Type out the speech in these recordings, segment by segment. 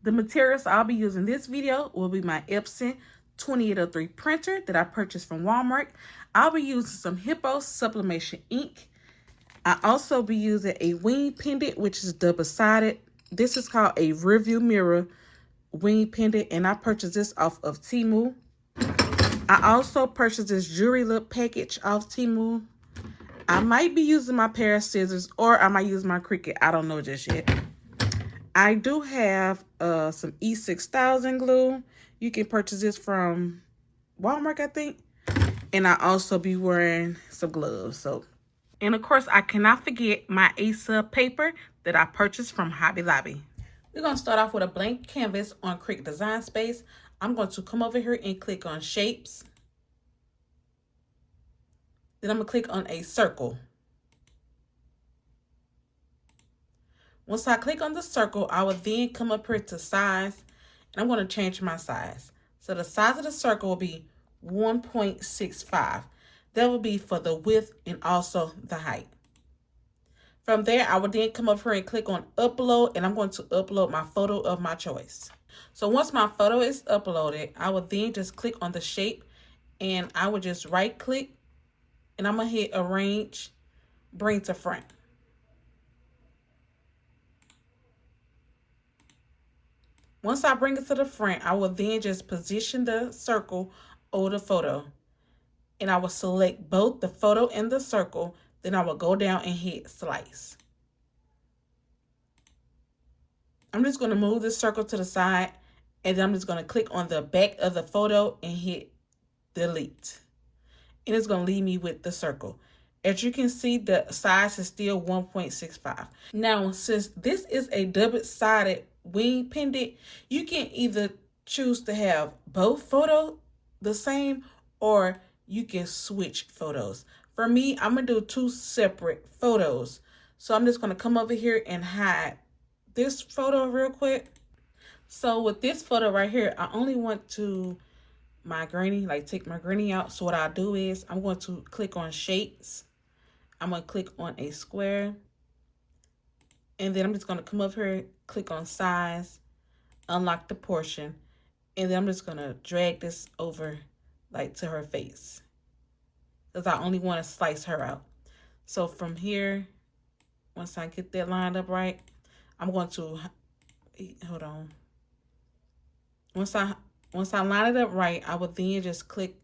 The materials I'll be using this video will be my Epson 2803 printer that I purchased from Walmart. I'll be using some Hippo Sublimation ink. I also be using a wing pendant, which is double-sided. This is called a rearview mirror wing pendant, and I purchased this off of Temu. I also purchased this jewelry look package off Temu. I might be using my pair of scissors, or I might use my Cricut. I don't know just yet. I do have some E6000 glue. You can purchase this from Walmart, I think. And I also be wearing some gloves. And of course, I cannot forget my A-Sub paper that I purchased from Hobby Lobby. We're going to start off with a blank canvas on Cricut Design Space. I'm going to come over here and click on Shapes. Then I'm going to click on a circle. Once I click on the circle, I will then come up here to size, and I'm going to change my size. So the size of the circle will be 1.65. That will be for the width and also the height. From there, I will then come up here and click on upload, and I'm going to upload my photo of my choice. So once my photo is uploaded, I will then just click on the shape, and I will just right click, and I'm going to hit arrange, bring to front. Once I bring it to the front, I will then just position the circle over the photo. And I will select both the photo and the circle. Then I will go down and hit slice. I'm just going to move this circle to the side. And then I'm just going to click on the back of the photo and hit delete. And it's going to leave me with the circle. As you can see, the size is still 1.65. Now, since this is a double-sided wing pendant, you can either choose to have both photos the same, or you can switch photos. For me, I'm going to do two separate photos. So I'm just going to come over here and hide this photo real quick. So with this photo right here, I only want to my granny, like take my granny out. So what I'll do is I'm going to click on shapes. I'm going to click on a square. And then I'm just going to come up here, click on size, unlock the portion. And then I'm just going to drag this over like to her face, because I only want to slice her out. So from here, once I get that lined up right, I'm going to, hold on. Once I line it up right, I will then just click,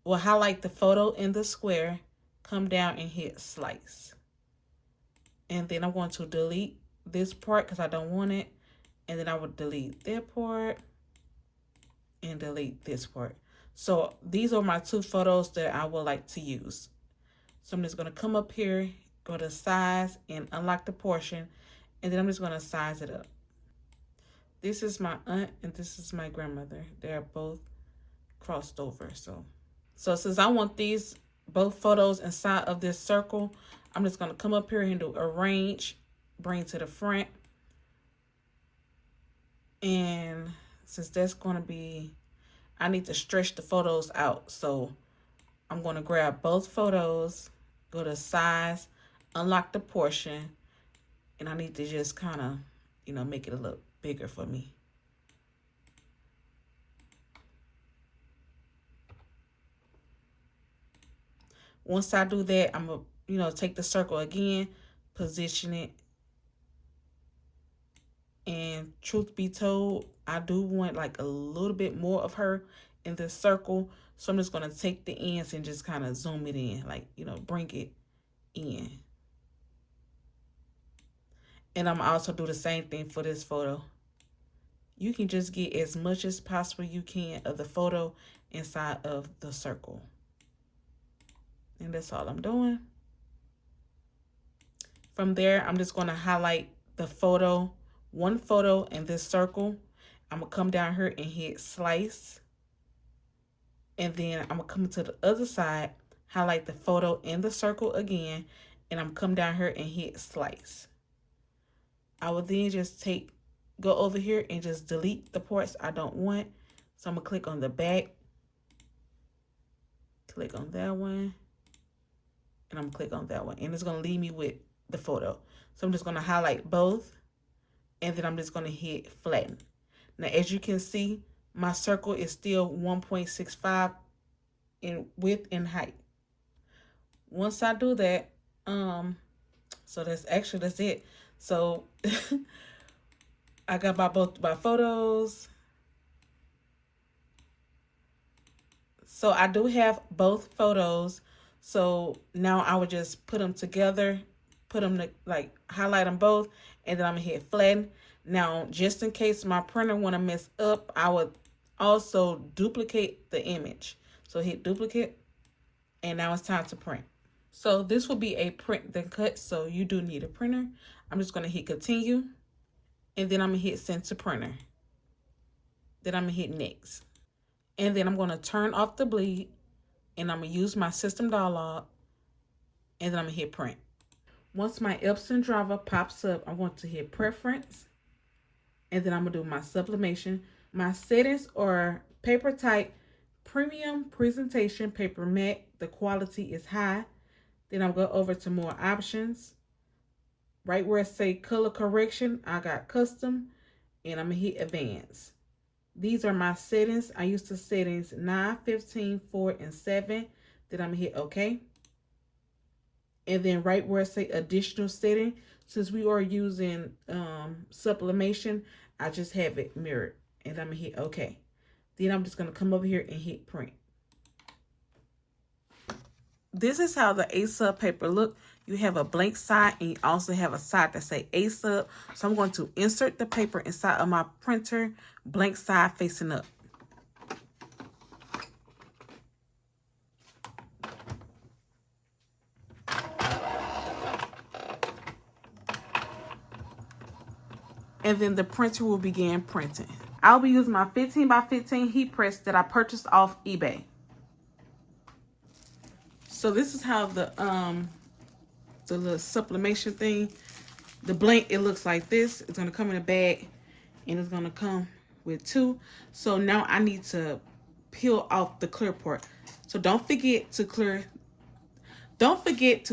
or highlight the photo in the square, come down and hit slice. And then I'm going to delete this part because I don't want it. And then I would delete that part and delete this part. So these are my two photos that I would like to use. So I'm just going to come up here, go to size and unlock the portion. And then I'm just going to size it up. This is my aunt and this is my grandmother. They're both crossed over. So since I want these both photos inside of this circle, I'm just going to come up here and do arrange, bring to the front. And since that's going to be, I need to stretch the photos out. So I'm going to grab both photos, go to size, unlock the portion, and I need to just kind of, make it a little bigger for me. Once I do that, I'm going to, take the circle again, position it. And truth be told, I do want like a little bit more of her in this circle. So I'm just going to take the ends and just kind of zoom it in, like, bring it in. And I'm also do the same thing for this photo. You can just get as much as possible you can of the photo inside of the circle. And that's all I'm doing. From there, I'm just going to highlight the photo, one photo in this circle. I'm going to come down here and hit slice. And then I'm going to come to the other side, highlight the photo in the circle again, and I'm going to come down here and hit slice. I will then just go over here and just delete the parts I don't want. So I'm going to click on the back, click on that one, and I'm going to click on that one. And it's going to leave me with the photo. So I'm just going to highlight both and then I'm just going to hit flatten. Now, as you can see, my circle is still 1.65 in width and height. Once I do that, so that's it. So I got both my photos. So I do have both photos. So now I would just put them together, put them to, like, highlight them both, and then I'm gonna hit flatten. Now, just in case my printer wanna mess up, I would also duplicate the image. So hit duplicate, and now it's time to print. So this will be a print then cut, so you do need a printer. I'm just gonna hit continue, and then I'm gonna hit send to printer. Then I'm gonna hit next. And then I'm gonna turn off the bleed, and I'm gonna use my system dialog, and then I'm gonna hit print. Once my Epson driver pops up, I'm going to hit preference, and then I'm gonna do my sublimation. My settings are paper type, premium presentation, paper matte. The quality is high. Then I'll go over to more options. Right where it say color correction, I got custom, and I'm gonna hit advanced. These are my settings. I use the settings 9, 15, 4, and 7. Then I'm gonna hit OK. And then right where it say additional setting, since we are using sublimation, I just have it mirrored, and I'm gonna hit OK. Then I'm just gonna come over here and hit print. This is how the A-sub paper look. You have a blank side, and you also have a side that say A-sub. So I'm going to insert the paper inside of my printer, blank side facing up. And then the printer will begin printing. I'll be using my 15 by 15 heat press that I purchased off eBay. So this is how the little sublimation thing, the blank, it looks like this. It's gonna come in a bag, and it's gonna come with 2. So now I need to peel off the clear part. So don't forget to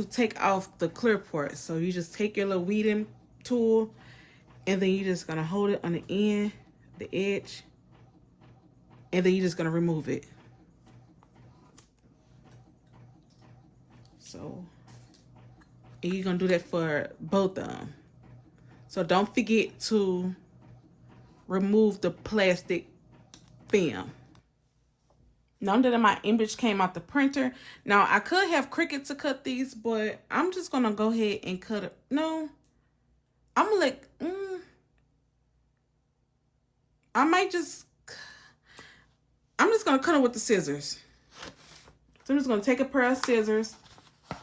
take off the clear part. So you just take your little weeding tool, and then you're just gonna hold it on the end, the edge, and then you're just gonna remove it. So, and you're gonna do that for both of them. So don't forget to remove the plastic film. Now that my image came out the printer, now I could have Cricut to cut these, but I'm just gonna go ahead and cut it. No, I'm gonna let, I'm just gonna cut it with the scissors. So I'm just gonna take a pair of scissors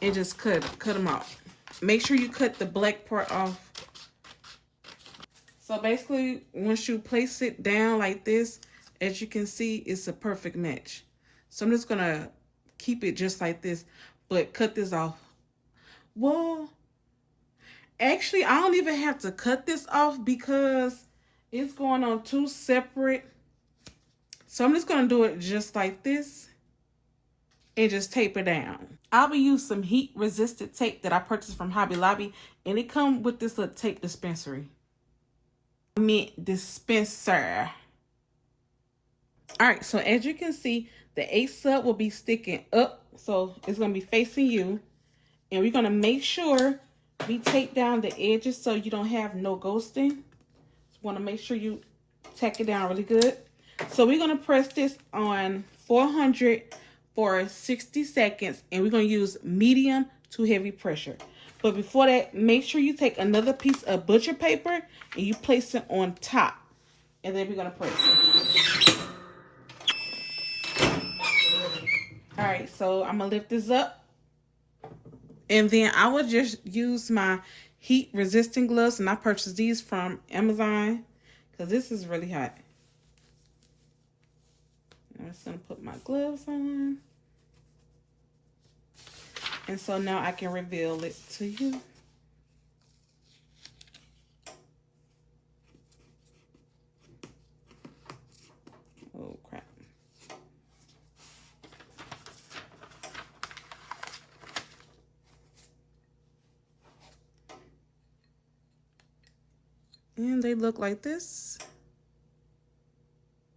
and just cut them off. Make sure you cut the black part off. So basically, once you place it down like this, as you can see, it's a perfect match. So I'm just gonna keep it just like this, but cut this off. Well, actually, I don't even have to cut this off because it's going on 2 separate. So I'm just gonna do it just like this and just tape it down. I'll be using some heat resistant tape that I purchased from Hobby Lobby, and it comes with this little tape dispenser. All right, so as you can see, the A-sub will be sticking up, so it's gonna be facing you, and we're gonna make sure we tape down the edges so you don't have no ghosting. So want to make sure you tack it down really good. So we're gonna press this on 400 for 60 seconds, and we're gonna use medium to heavy pressure. But before that, make sure you take another piece of butcher paper and you place it on top, and then we're gonna press it. All right, so I'm gonna lift this up, and then I will just use my heat resistant gloves, and I purchased these from Amazon because this is really hot. I'm just gonna put my gloves on, and so now I can reveal it to you. Oh crap. And they look like this.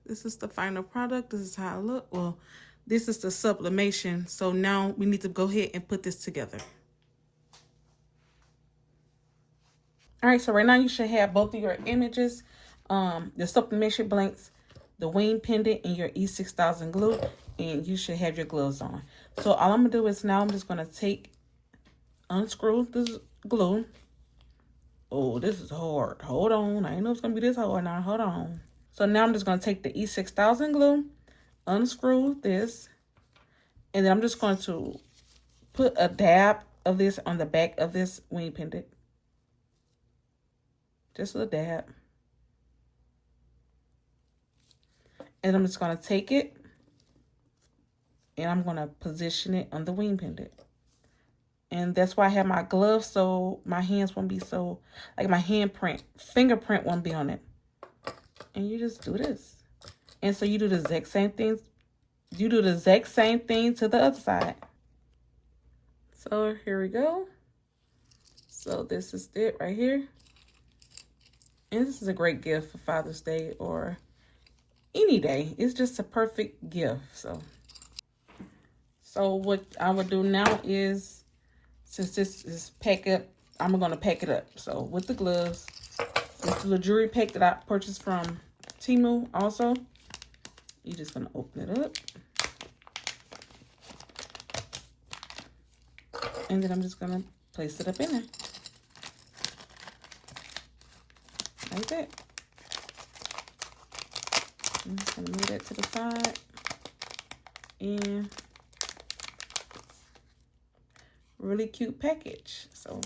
This is the final product. This is how it look. Well, this is the sublimation. So now we need to go ahead and put this together. All right, so right now you should have both of your images, the sublimation blanks, the wing pendant, and your E6000 glue, and you should have your gloves on. So all I'm gonna do is now I'm just gonna unscrew this glue. Oh, this is hard. Hold on, I didn't know it's gonna be this hard now. Hold on. So now I'm just gonna take the E6000 glue, unscrew this, and then I'm just going to put a dab of this on the back of this wing pendant. Just a dab. And I'm just going to take it and I'm going to position it on the wing pendant. And that's why I have my gloves, so my hands won't be so, like my fingerprint won't be on it. And you just do this. And so you do the exact same thing. You do the exact same thing to the other side. So here we go. So this is it right here. And this is a great gift for Father's Day or any day. It's just a perfect gift. So what I would do now is, since this is packed up, I'm going to pack it up. So with the gloves, this is the jewelry pack that I purchased from Temu also. You're just going to open it up. And then I'm just going to place it up in there. Like that. I'm just going to move that to the side. And really cute package. So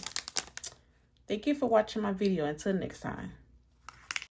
thank you for watching my video. Until next time.